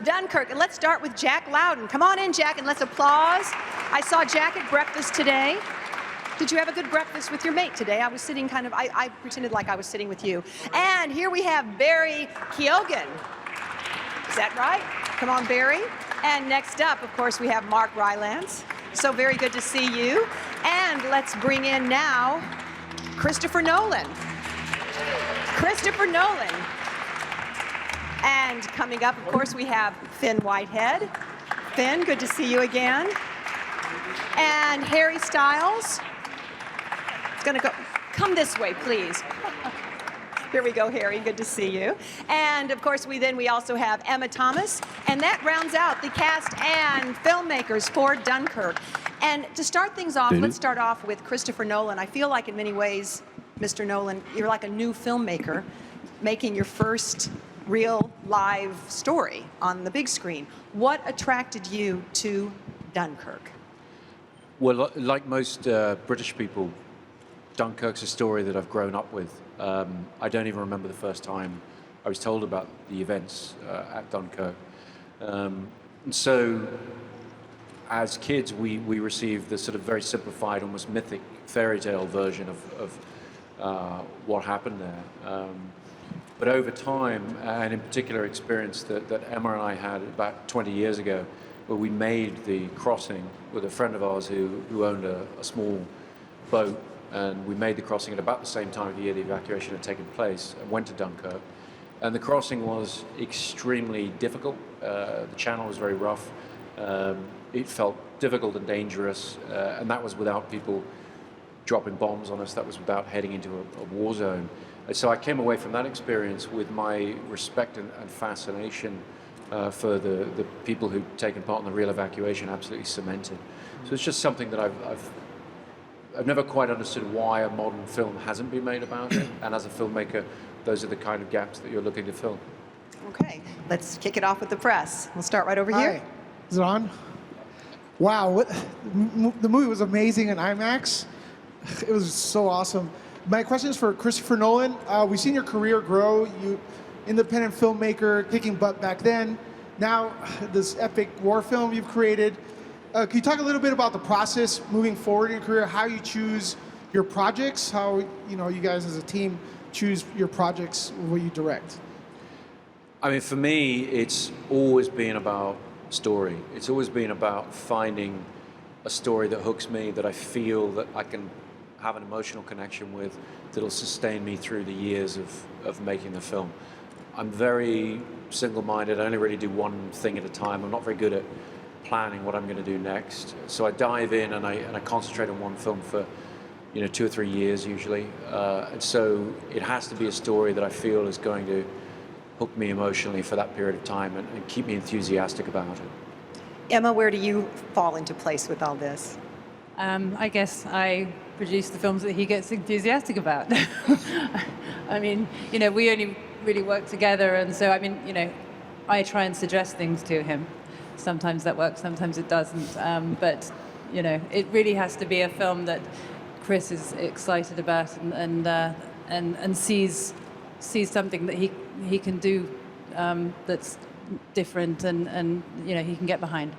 Dunkirk. And let's start with Jack Loudon. Come on in, Jack, and let's applause. I saw Jack at breakfast today. Did you have a good breakfast with your mate today? I was sitting kind of, I pretended like I was sitting with you. And here we have Barry Keoghan. Is that right? Come on, Barry. And next up, of course, we have Mark Rylance. So very good to see you. And let's bring in now Christopher Nolan. Christopher Nolan. And coming up, of course, we have Finn Whitehead. Finn, good to see you again. And Harry Styles. It's gonna go, come this way, please. Here we go, Harry, good to see you. And of course, we also have Emma Thomas, and that rounds out the cast and filmmakers for Dunkirk. And to start things off, let's start off with Christopher Nolan. I feel like in many ways, Mr. Nolan, you're like a new filmmaker making your first real live story on the big screen. What attracted you to Dunkirk? Well, like most British people, Dunkirk's a story that I've grown up with. I don't even remember the first time I was told about the events at Dunkirk. And so, as kids, we received the sort of very simplified, almost mythic fairy tale version of what happened there. But over time, and in particular experience that Emma and I had about 20 years ago, where we made the crossing with a friend of ours who owned a small boat, and we made the crossing at about the same time of the year the evacuation had taken place, and went to Dunkirk. And the crossing was extremely difficult. The channel was very rough. It felt difficult and dangerous, and that was without people dropping bombs on us. That was without heading into a war zone. And so I came away from that experience with my respect and fascination for the people who'd taken part in the real evacuation absolutely cemented. So it's just something that I've never quite understood why a modern film hasn't been made about it. And as a filmmaker, those are the kind of gaps that you're looking to fill. Okay, let's kick it off with the press. We'll start right over here. Hi. Is it on? Wow, the movie was amazing in IMAX. It was so awesome. My question is for Christopher Nolan. We've seen your career grow. You, independent filmmaker, kicking butt back then. Now, this epic war film you've created. Can you talk a little bit about the process moving forward in your career? How you choose your projects? How you guys as a team choose your projects, what you direct? I mean, for me, it's always been about story. It's always been about finding a story that hooks me, that I feel that I can have an emotional connection with, that'll sustain me through the years of making the film. I'm very single-minded. I only really do one thing at a time. I'm not very good at planning what I'm going to do next. So I dive in and I concentrate on one film for 2 or 3 years usually. And so it has to be a story that I feel is going to hook me emotionally for that period of time and keep me enthusiastic about it. Emma, where do you fall into place with all this? I guess I produce the films that he gets enthusiastic about. I mean, we only really work together, and so, I mean, I try and suggest things to him. Sometimes that works, sometimes it doesn't. But, it really has to be a film that Chris is excited about and sees something that he can do that's different and he can get behind.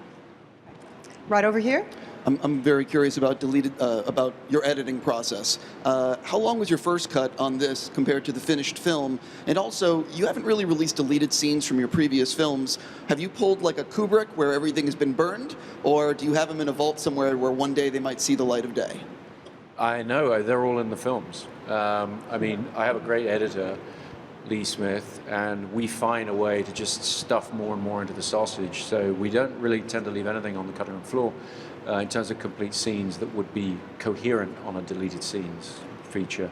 Right over here. I'm very curious about about your editing process. How long was your first cut on this compared to the finished film? And also, you haven't really released deleted scenes from your previous films. Have you pulled like a Kubrick where everything has been burned? Or do you have them in a vault somewhere where one day they might see the light of day? I know, they're all in the films. I mean, I have a great editor, Lee Smith, and we find a way to just stuff more and more into the sausage. So we don't really tend to leave anything on the cutting room floor in terms of complete scenes that would be coherent on a deleted scenes feature.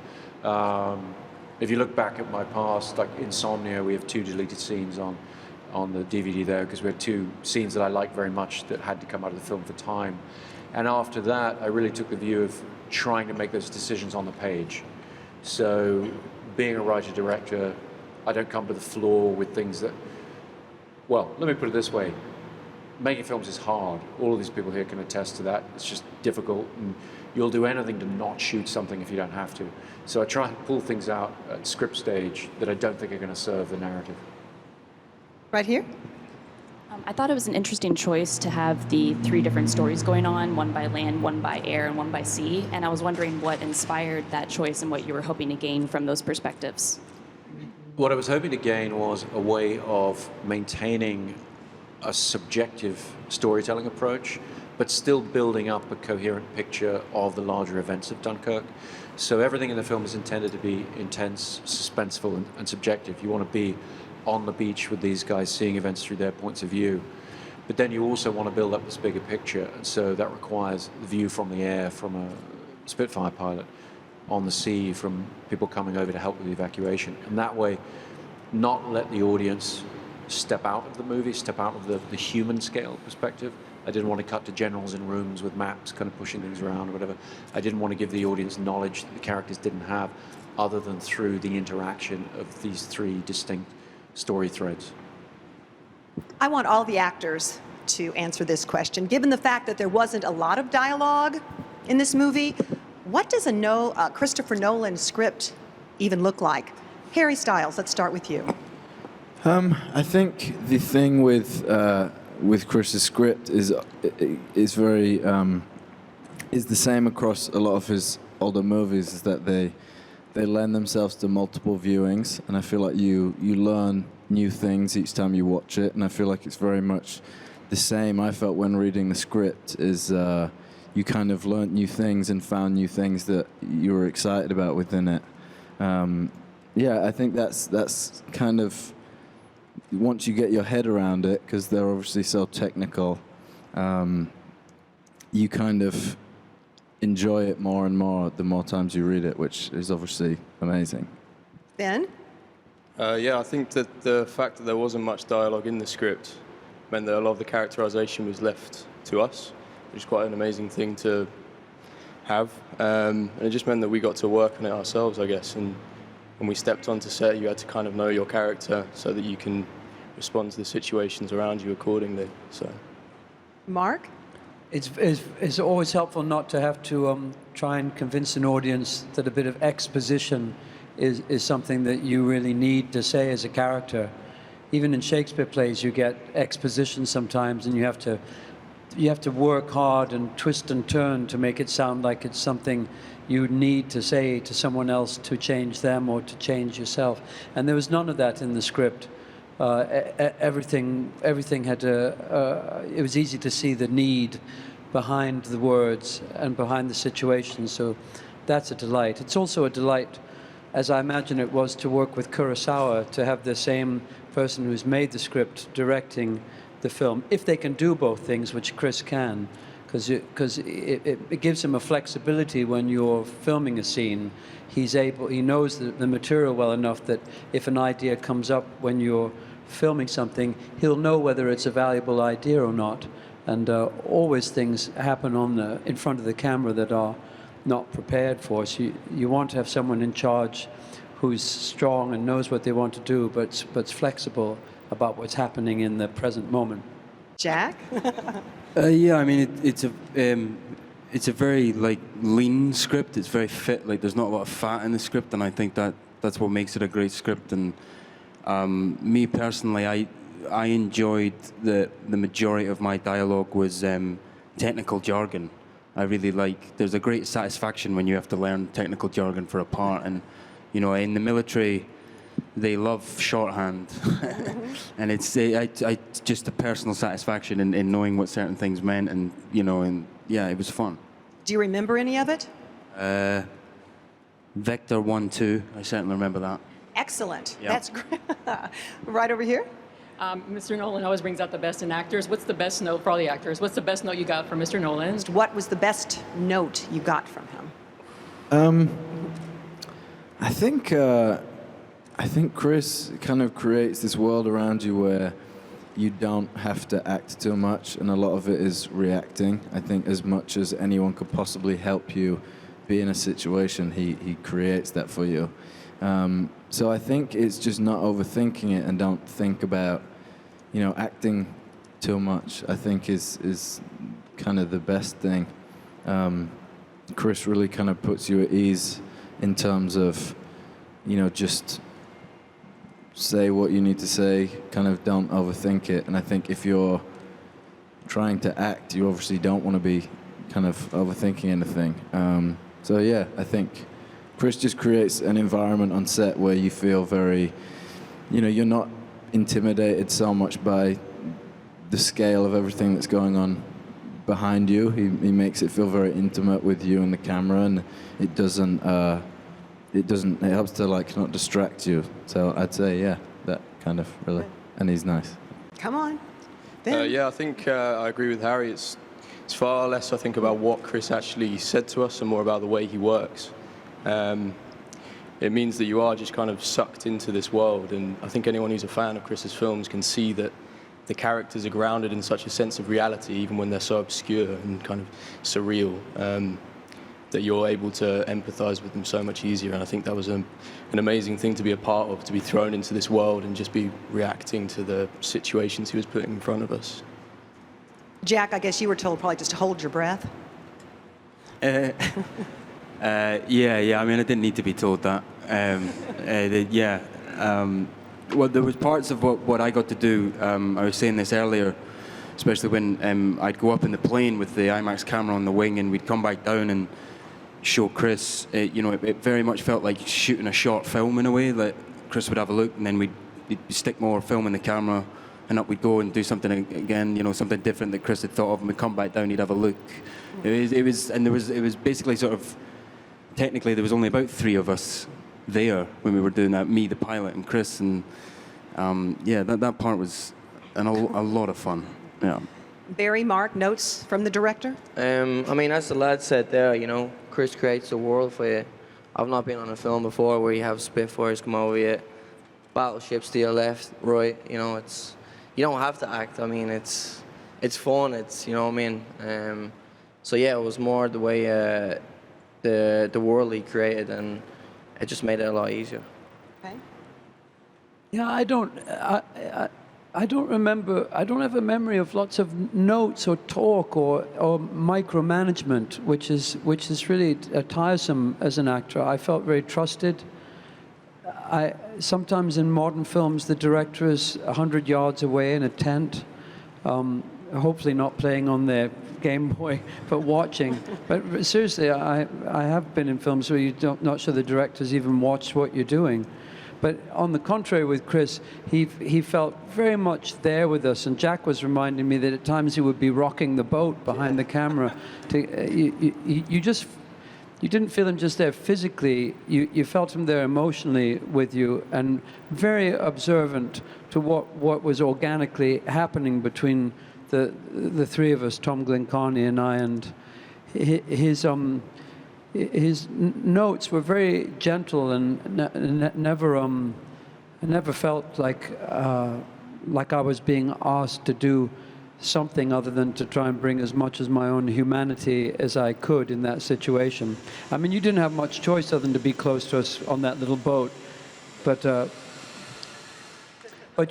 If you look back at my past, like Insomnia, we have 2 deleted scenes on the DVD there because we had 2 scenes that I liked very much that had to come out of the film for time. And after that, I really took the view of trying to make those decisions on the page. So being a writer-director, I don't come to the floor with things that, well, let me put it this way. Making films is hard. All of these people here can attest to that. It's just difficult, and you'll do anything to not shoot something if you don't have to. So I try and pull things out at script stage that I don't think are going to serve the narrative. Right here. I thought it was an interesting choice to have the three different stories going on, one by land, one by air, and one by sea. And I was wondering what inspired that choice and what you were hoping to gain from those perspectives. What I was hoping to gain was a way of maintaining a subjective storytelling approach, but still building up a coherent picture of the larger events of Dunkirk. So everything in the film is intended to be intense, suspenseful, and subjective. You want to be on the beach with these guys, seeing events through their points of view. But then you also want to build up this bigger picture, and so that requires the view from the air, from a Spitfire pilot, on the sea, from people coming over to help with the evacuation. And that way, not let the audience step out of the movie, step out of the human scale perspective. I didn't want to cut to generals in rooms with maps kind of pushing things around or whatever. I didn't want to give the audience knowledge that the characters didn't have other than through the interaction of these three distinct story threads. I want all the actors to answer this question. Given the fact that there wasn't a lot of dialogue in this movie, what does a Christopher Nolan script even look like? Harry Styles, let's start with you. I think the thing with Chris's script is very is the same across a lot of his older movies. Is that they lend themselves to multiple viewings, and I feel like you learn new things each time you watch it, and I feel like it's very much the same. I felt when reading the script is you kind of learnt new things and found new things that you were excited about within it. Yeah, I think that's kind of, once you get your head around it, because they're obviously so technical, you kind of enjoy it more and more the more times you read it, which is obviously amazing. Ben? Yeah, I think that the fact that there wasn't much dialogue in the script meant that a lot of the characterization was left to us, which is quite an amazing thing to have. And it just meant that we got to work on it ourselves, I guess. And when we stepped onto set, you had to kind of know your character so that you can respond to the situations around you accordingly. So, Mark? It's always helpful not to have to try and convince an audience that a bit of exposition is something that you really need to say as a character. Even in Shakespeare plays, you get exposition sometimes, and you have to work hard and twist and turn to make it sound like it's something you need to say to someone else to change them or to change yourself. And there was none of that in the script. Everything had it was easy to see the need behind the words and behind the situation, so that's a delight. It's also a delight, as I imagine it was, to work with Kurosawa, to have the same person who's made the script directing the film, if they can do both things, which Chris can, because it gives him a flexibility when you're filming a scene. He knows the material well enough that if an idea comes up when you're filming something, he'll know whether it's a valuable idea or not. And always things happen in front of the camera that are not prepared for. So you want to have someone in charge who's strong and knows what they want to do, but's flexible about what's happening in the present moment. Jack? Yeah, I mean, it's a very lean script. It's very fit. Like, there's not a lot of fat in the script, and I think that's what makes it a great script. And me personally, I enjoyed the majority of my dialogue was technical jargon. I really there's a great satisfaction when you have to learn technical jargon for a part, and in the military, they love shorthand, and it's just a personal satisfaction in knowing what certain things meant, and yeah, it was fun. Do you remember any of it? Vector 1-2, I certainly remember that. Excellent. Yeah. That's great. Right over here. Mr. Nolan always brings out the best in actors. What's the best note for all the actors? What's the best note you got from Mr. Nolan? What was the best note you got from him? I think Chris kind of creates this world around you where you don't have to act too much, and a lot of it is reacting. I think as much as anyone could possibly help you be in a situation, he creates that for you. So I think it's just not overthinking it and don't think about, acting too much, I think is kind of the best thing. Chris really kind of puts you at ease in terms of, just say what you need to say, kind of don't overthink it. And I think if you're trying to act, you obviously don't want to be kind of overthinking anything. So yeah, I think Chris just creates an environment on set where you feel very, you're not intimidated so much by the scale of everything that's going on behind you. He makes it feel very intimate with you and the camera, and it helps to like not distract you. So I'd say, yeah, that kind of really, and he's nice. Come on. Finn. Yeah, I think I agree with Harry. It's far less, I think, about what Chris actually said to us and more about the way he works. It means that you are just kind of sucked into this world, and I think anyone who's a fan of Chris's films can see that the characters are grounded in such a sense of reality, even when they're so obscure and kind of surreal, that you're able to empathize with them so much easier. And I think that was an amazing thing to be a part of, to be thrown into this world and just be reacting to the situations he was putting in front of us. Jack, I guess you were told probably just to hold your breath. Yeah. I mean, I didn't need to be told that. Well, there was parts of what I got to do. I was saying this earlier, especially when I'd go up in the plane with the IMAX camera on the wing, and we'd come back down and show Chris. It very much felt like shooting a short film in a way. Like Chris would have a look, and then we'd stick more film in the camera, and up we'd go and do something again. Something different that Chris had thought of, and we'd come back down. He'd have a look. It was basically sort of. Technically, there was only about 3 of us there when we were doing that, me, the pilot, and Chris, and that part was a lot of fun. Yeah. Barry, Mark, notes from the director? I mean, as the lad said there, Chris creates a world for you. I've not been on a film before where you have Spitfires come over you, battleships to your left, right. It's you don't have to act. I mean, it's fun. It's what I mean. So yeah, it was more the way. The world he created, and it just made it a lot easier. Okay. Yeah, I don't remember. I don't have a memory of lots of notes or talk or micromanagement, which is really tiresome as an actor. I felt very trusted. Sometimes in modern films, the director is 100 yards away in a tent, hopefully not playing on their Game Boy, but watching. But seriously, I have been in films where you're not sure the director's even watched what you're doing. But on the contrary with Chris, he felt very much there with us. And Jack was reminding me that at times he would be rocking the boat behind the camera. You didn't feel him just there physically, you felt him there emotionally with you, and very observant to what was organically happening between the 3 of us, Tom Glencarney and I, and his notes were very gentle and never felt like I was being asked to do something other than to try and bring as much as my own humanity as I could in that situation. I mean, you didn't have much choice other than to be close to us on that little boat, but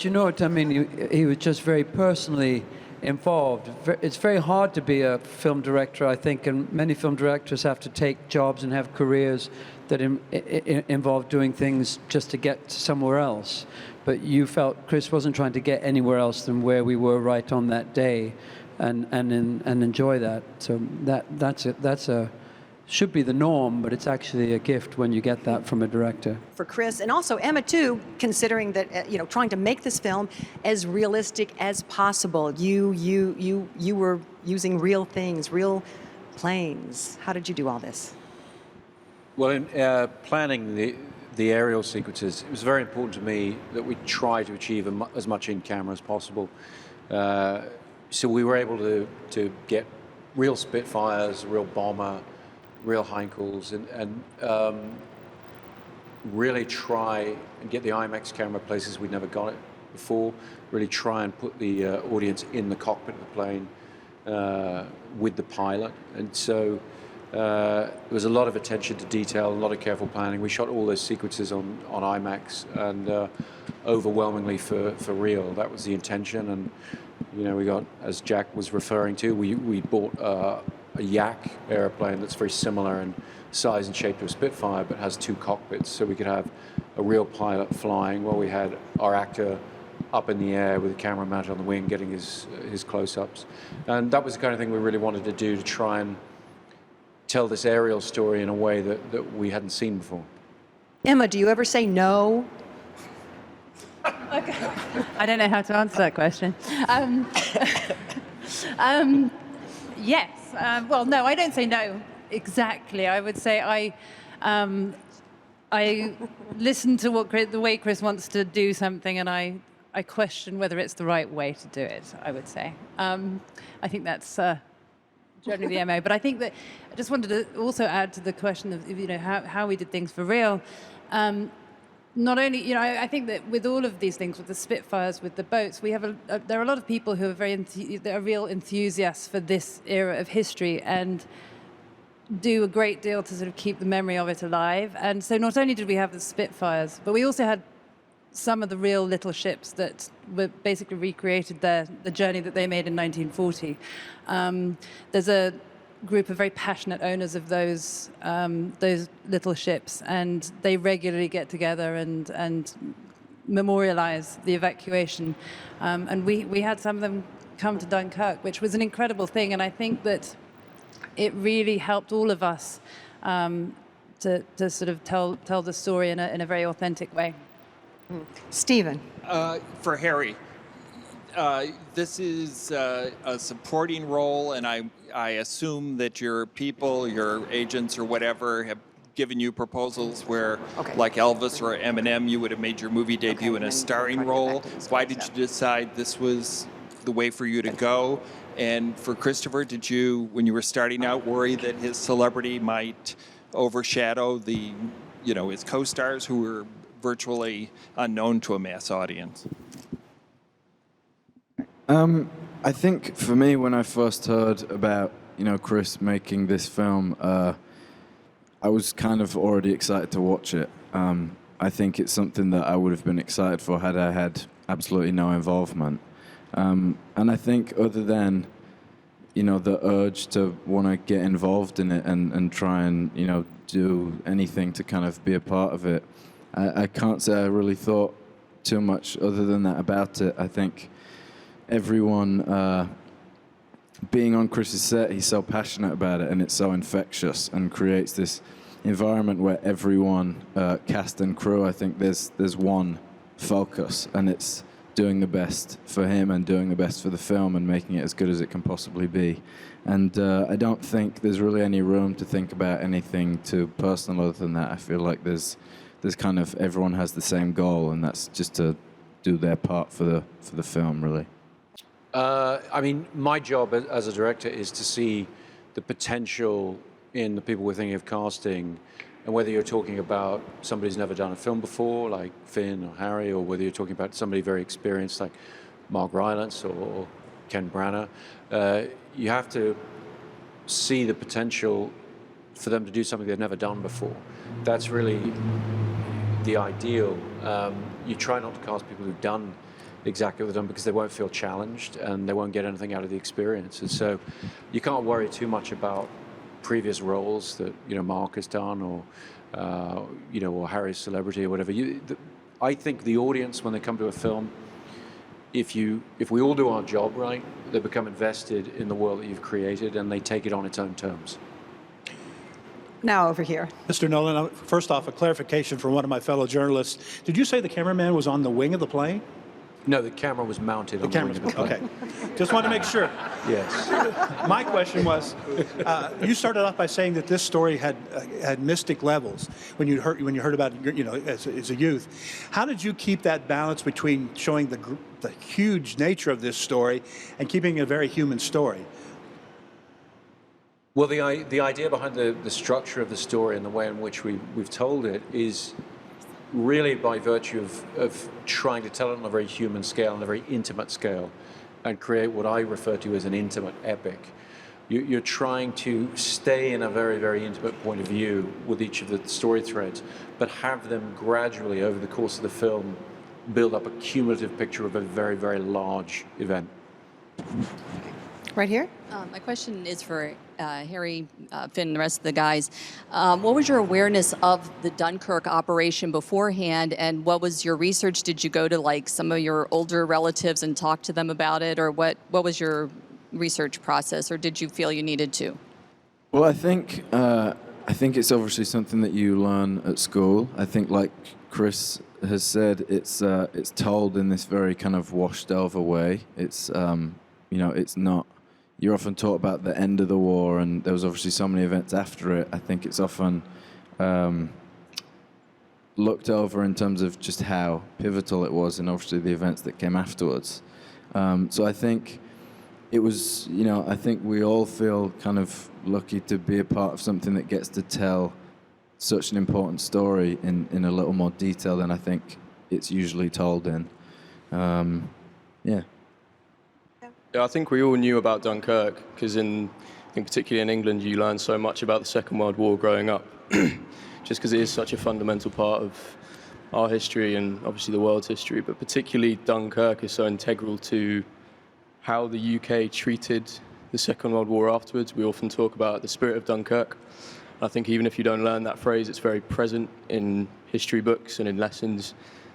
you know what I mean. He was just very personally involved. It's very hard to be a film director, I think, and many film directors have to take jobs and have careers that involve doing things just to get somewhere else. But you felt Chris wasn't trying to get anywhere else than where we were right on that day, and enjoy that. So that's should be the norm, but it's actually a gift when you get that from a director. For Chris, and also Emma too, considering that trying to make this film as realistic as possible. You were using real things, real planes. How did you do all this? Well, in planning the aerial sequences, it was very important to me that we try to achieve as much in camera as possible. So we were able to get real Spitfires, real bomber, real Heinkels, and really try and get the IMAX camera places we'd never got it before. Really try and put the audience in the cockpit of the plane with the pilot. And so there was a lot of attention to detail, a lot of careful planning. We shot all those sequences on IMAX, and overwhelmingly for real. That was the intention. And we got, as Jack was referring to, we bought a Yak airplane that's very similar in size and shape to a Spitfire, but has 2 cockpits, so we could have a real pilot flying, where we had our actor up in the air with the camera mounted on the wing, getting his close-ups. And that was the kind of thing we really wanted to do, to try and tell this aerial story in a way that we hadn't seen before. Emma, do you ever say no? Okay. I don't know how to answer that question. Yes. Well, no, I don't say no exactly. I would say I listen to the way Chris wants to do something, and I question whether it's the right way to do it, I would say. I think that's generally the MO. But I think that I just wanted to also add to the question of, you know, how we did things for real. Not only, you know, I think that with all of these things, with the Spitfires, with the boats, we have there are a lot of people who are that are real enthusiasts for this era of history and do a great deal to sort of keep the memory of it alive. And so not only did we have the Spitfires, but we also had some of the real little ships that were basically recreated the journey that they made in 1940. There's a group of very passionate owners of those little ships, and they regularly get together and memorialize the evacuation. And we had some of them come to Dunkirk, which was an incredible thing. And I think that it really helped all of us to sort of tell the story in a very authentic way. Stephen. For Harry, this is a supporting role, and I assume that your people, your agents or whatever, have given you proposals where, like Elvis or Eminem, you would have made your movie debut in a starring role. Why did you decide this was the way for you to go? And for Christopher, did you, when you were starting out, worry that his celebrity might overshadow his co-stars who were virtually unknown to a mass audience? I think for me, when I first heard about, Chris making this film, I was kind of already excited to watch it. I think it's something that I would have been excited for had I had absolutely no involvement. And I think other than, the urge to want to get involved in it and try and, do anything to kind of be a part of it, I can't say I really thought too much other than that about it. I think everyone being on Chris's set, he's so passionate about it, and it's so infectious and creates this environment where everyone, cast and crew, I think there's one focus, and it's doing the best for him and doing the best for the film and making it as good as it can possibly be. And I don't think there's really any room to think about anything too personal other than that. I feel like there's kind of, everyone has the same goal, and that's just to do their part for the film, really. I mean, my job as a director is to see the potential in the people we're thinking of casting, and whether you're talking about somebody who's never done a film before, like Finn or Harry, or whether you're talking about somebody very experienced, like Mark Rylance or Ken Branagh, you have to see the potential for them to do something they've never done before. That's really the ideal. You try not to cast people who've done exactly what they've done, because they won't feel challenged and they won't get anything out of the experience. And so you can't worry too much about previous roles that Mark has done, or or Harry's celebrity or whatever. I think the audience, when they come to a film, if we all do our job right, they become invested in the world that you've created, and they take it on its own terms. Now over here. Mr. Nolan, first off, a clarification from one of my fellow journalists. Did you say the cameraman was on the wing of the plane? No, the camera was mounted on the wing of the plane. Okay. Just want to make sure. Yes. My question was, you started off by saying that this story had mystic levels when you heard about it, as a youth. How did you keep that balance between showing the huge nature of this story and keeping a very human story? Well, the idea behind the structure of the story and the way in which we've told it is really by virtue of trying to tell it on a very human scale, on a very intimate scale, and create what I refer to as an intimate epic. You're trying to stay in a very, very intimate point of view with each of the story threads, but have them gradually, over the course of the film, build up a cumulative picture of a very, very large event. Right here? My question is for Harry, Finn, and the rest of the guys. What was your awareness of the Dunkirk operation beforehand, and what was your research? Did you go to like some of your older relatives and talk to them about it, or what was your research process, or did you feel you needed to? Well, I think it's obviously something that you learn at school. I think, like Chris has said, it's told in this very kind of washed over way. It's it's not. You're often taught about the end of the war, and there was obviously so many events after it. I think it's often looked over in terms of just how pivotal it was, and obviously the events that came afterwards. So I think it was, I think we all feel kind of lucky to be a part of something that gets to tell such an important story in a little more detail than I think it's usually told in. Yeah. Yeah, I think we all knew about Dunkirk because particularly in England, you learn so much about the Second World War growing up, just because it is such a fundamental part of our history and obviously the world's history. But particularly Dunkirk is so integral to how the UK treated the Second World War afterwards. We often talk about the spirit of Dunkirk. I think even if you don't learn that phrase, it's very present in history books and in lessons,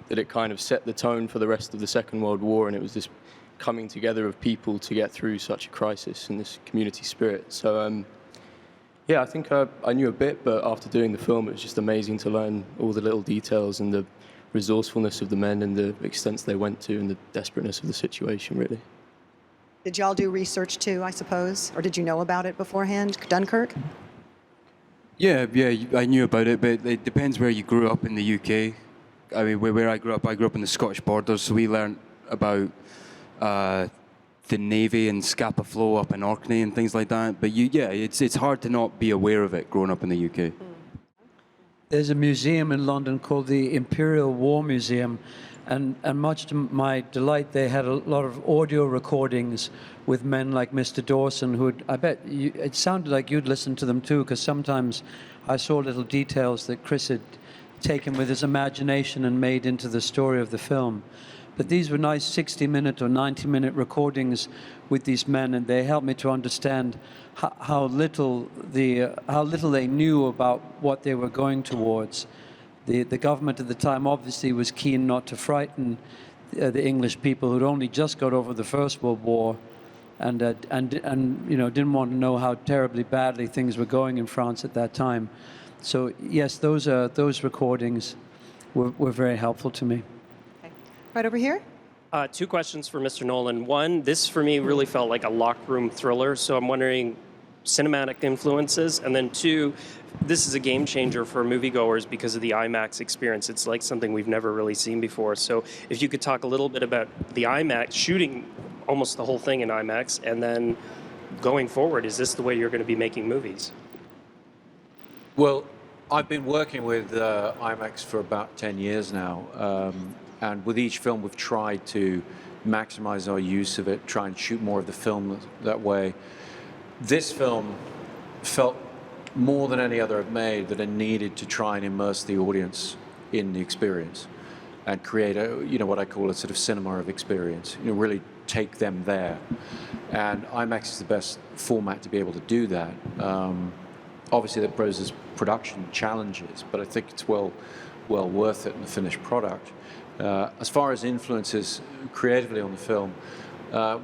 that it kind of set the tone for the rest of the Second World War, and it was this coming together of people to get through such a crisis and this community spirit. So, I think I knew a bit, but after doing the film, it was just amazing to learn all the little details and the resourcefulness of the men and the extents they went to and the desperateness of the situation, really. Did y'all do research too, I suppose? Or did you know about it beforehand, Dunkirk? Yeah, I knew about it, but it depends where you grew up in the UK. I mean, where I grew up in the Scottish borders, so we learned about the Navy and Scapa Flow up in Orkney and things like that. But it's hard to not be aware of it growing up in the UK. There's a museum in London called the Imperial War Museum, and much to my delight, they had a lot of audio recordings with men like Mr. Dawson, it sounded like you'd listened to them too, because sometimes I saw little details that Chris had taken with his imagination and made into the story of the film. But these were nice 60-minute or 90-minute recordings with these men, and they helped me to understand how little they knew about what they were going towards. The government at the time obviously was keen not to frighten the English people who'd only just got over the First World War, and didn't want to know how terribly badly things were going in France at that time. So yes, those recordings were very helpful to me. Right over here. Two questions for Mr. Nolan. One, this for me really felt like a locker room thriller, so I'm wondering cinematic influences. And then two, this is a game changer for moviegoers because of the IMAX experience. It's like something we've never really seen before. So if you could talk a little bit about the IMAX, shooting almost the whole thing in IMAX, and then going forward, is this the way you're going to be making movies? Well, I've been working with IMAX for about 10 years now. And with each film, we've tried to maximize our use of it, try and shoot more of the film that way. This film felt more than any other I've made that I needed to try and immerse the audience in the experience and create what I call a sort of cinema of experience, really take them there. And IMAX is the best format to be able to do that. Obviously that poses production challenges, but I think it's well worth it in the finished product. As far as influences creatively on the film,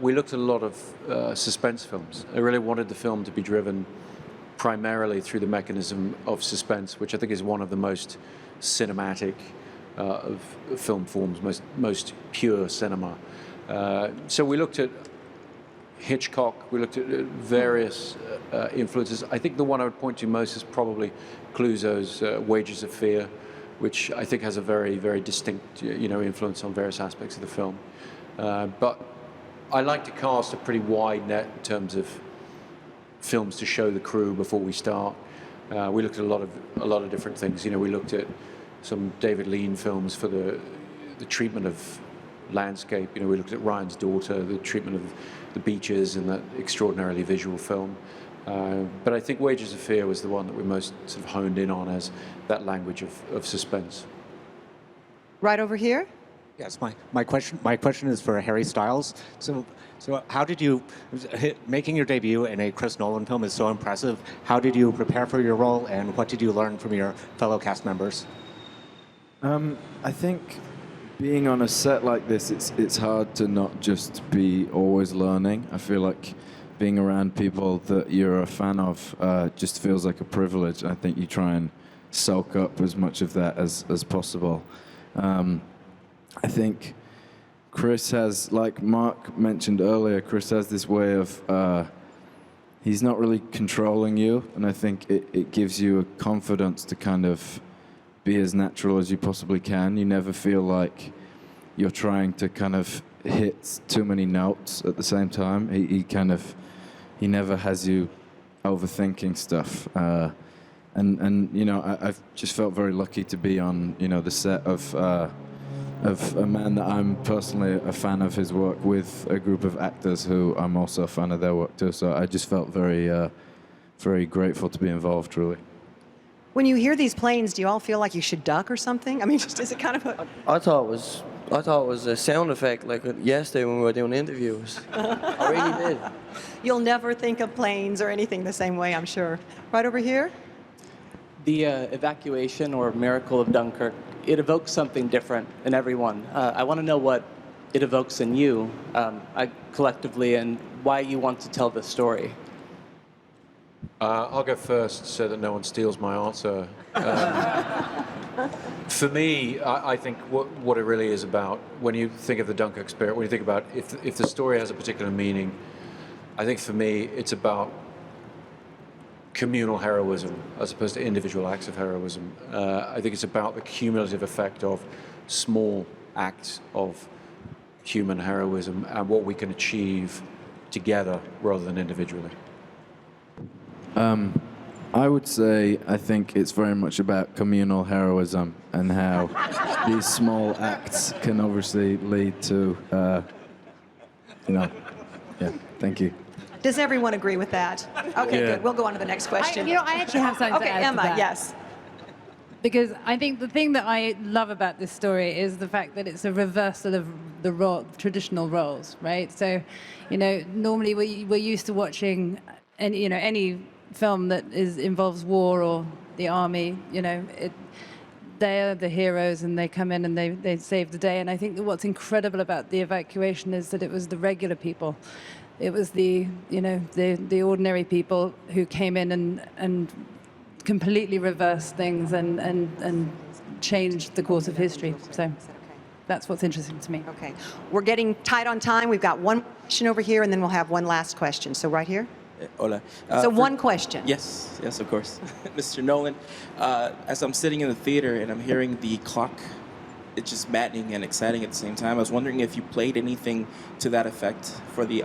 we looked at a lot of suspense films. I really wanted the film to be driven primarily through the mechanism of suspense, which I think is one of the most cinematic of film forms, most pure cinema. So we looked at Hitchcock, we looked at various influences. I think the one I would point to most is probably Clouseau's Wages of Fear, which I think has a very, very distinct, influence on various aspects of the film. But I like to cast a pretty wide net in terms of films to show the crew before we start. We looked at a lot of different things. We looked at some David Lean films for the treatment of landscape. We looked at Ryan's Daughter, the treatment of the beaches in that extraordinarily visual film. But I think Wages of Fear was the one that we most sort of honed in on as that language of suspense. Right over here. Yes, my question is for Harry Styles. So how did you, making your debut in a Chris Nolan film is so impressive. How did you prepare for your role, and what did you learn from your fellow cast members? I think being on a set like this, it's hard to not just be always learning. I feel like being around people that you're a fan of just feels like a privilege. I think you try and soak up as much of that as possible. I think Chris has, like Mark mentioned earlier, Chris has this way of, he's not really controlling you, and I think it gives you a confidence to kind of be as natural as you possibly can. You never feel like you're trying to kind of hit too many notes at the same time. He never has you overthinking stuff. And you know, I've just felt very lucky to be on, you know, the set of a man that I'm personally a fan of his work, with a group of actors who I'm also a fan of their work too. So I just felt very grateful to be involved, really. When you hear these planes, do you all feel like you should duck or something? I mean, just is it kind of a... I thought it was a sound effect like yesterday when we were doing interviews. I really did. You'll never think of planes or anything the same way, I'm sure. Right over here? The evacuation or miracle of Dunkirk, it evokes something different in everyone. I want to know what it evokes in you collectively, and why you want to tell this story. I'll go first so that no one steals my answer. For me, I think what it really is about, when you think of the Dunkirk spirit, when you think about if the story has a particular meaning, I think for me it's about communal heroism as opposed to individual acts of heroism. I think it's about the cumulative effect of small acts of human heroism and what we can achieve together rather than individually. I would say I think it's very much about communal heroism and how these small acts can obviously lead to, yeah, thank you. Does everyone agree with that? Okay, Yeah. good. We'll go on to the next question. I actually have something okay, to add to Emma, that. yes. Because I think the thing that I love about this story is the fact that it's a reversal of the traditional roles, right? So, you know, normally we're used to watching any film that involves war or the army. You know, they are the heroes and they come in and they save the day. And I think that what's incredible about the evacuation is that it was the regular people. It was the ordinary people who came in and completely reversed things and changed the course of history. So that's what's interesting to me. Okay. We're getting tight on time. We've got one question over here, and then we'll have one last question. So right here. Hola. So one question. Yes, of course. Mr. Nolan, as I'm sitting in the theater and I'm hearing the clock, it's just maddening and exciting at the same time. I was wondering if you played anything to that effect for the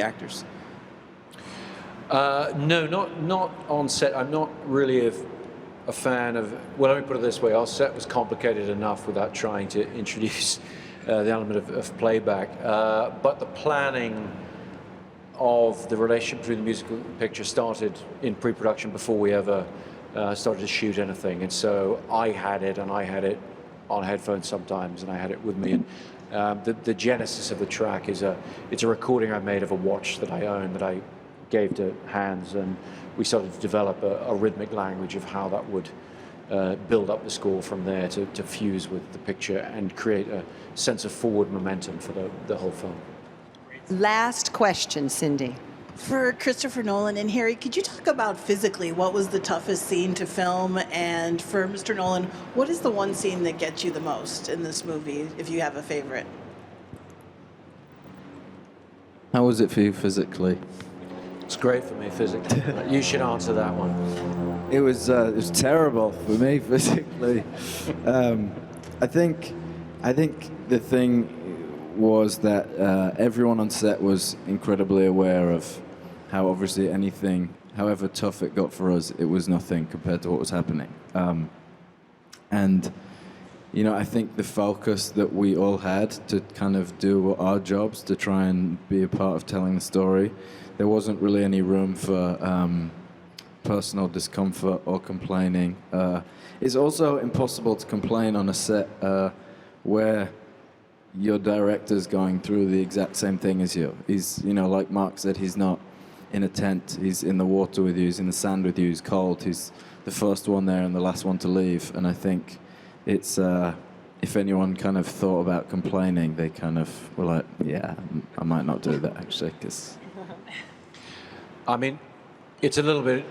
actors. No, not on set. I'm not really a fan of. Well, let me put it this way: our set was complicated enough without trying to introduce the element of playback. But the planning of the relationship between the musical picture started in pre-production before we ever started to shoot anything. And so I had it on headphones sometimes, and I had it with me. And the genesis of the track is it's a recording I made of a watch that I own that I gave to Hans, and we started to develop a rhythmic language of how that would build up the score from there to fuse with the picture and create a sense of forward momentum for the whole film. Last question, Cindy. For Christopher Nolan and Harry, could you talk about physically what was the toughest scene to film? And for Mr. Nolan, what is the one scene that gets you the most in this movie, if you have a favorite? How was it for you physically? It's great for me physically. You should answer that one. It was terrible for me physically. I think the thing was that everyone on set was incredibly aware of how obviously anything, however tough it got for us, it was nothing compared to what was happening. And you know, I think the focus that we all had to kind of do our jobs to try and be a part of telling the story, there wasn't really any room for personal discomfort or complaining. It's also impossible to complain on a set where your director's going through the exact same thing as you. He's, you know, like Mark said, he's not in a tent. He's in the water with you. He's in the sand with you. He's cold. He's the first one there and the last one to leave. And I think it's, if anyone kind of thought about complaining, they kind of were like, yeah, I might not do that actually, because... I mean, it's a little bit,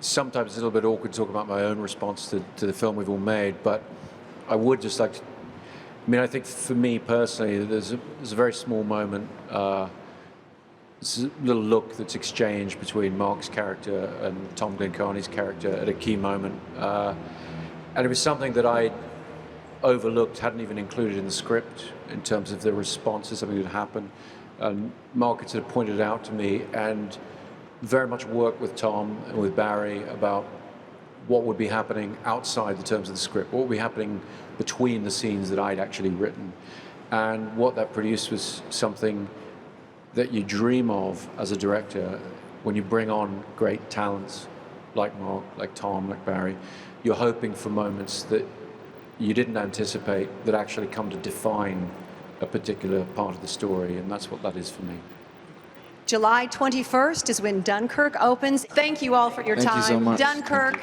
sometimes it's a little bit awkward to talk about my own response to the film we've all made, but I would just like to, I mean, I think for me personally, there's a very small moment, this little look that's exchanged between Mark's character and Tom Glencarney's character at a key moment. And it was something that I overlooked, hadn't even included in the script in terms of the response to something that happened. And Mark had sort of pointed it out to me, and very much worked with Tom and with Barry about what would be happening outside the terms of the script, what would be happening between the scenes that I'd actually written. And what that produced was something that you dream of as a director when you bring on great talents like Mark, like Tom, like Barry. You're hoping for moments that you didn't anticipate that actually come to define a particular part of the story, and that's what that is for me. July 21st is when Dunkirk opens. Thank you all for your Thank time. you so much. Dunkirk,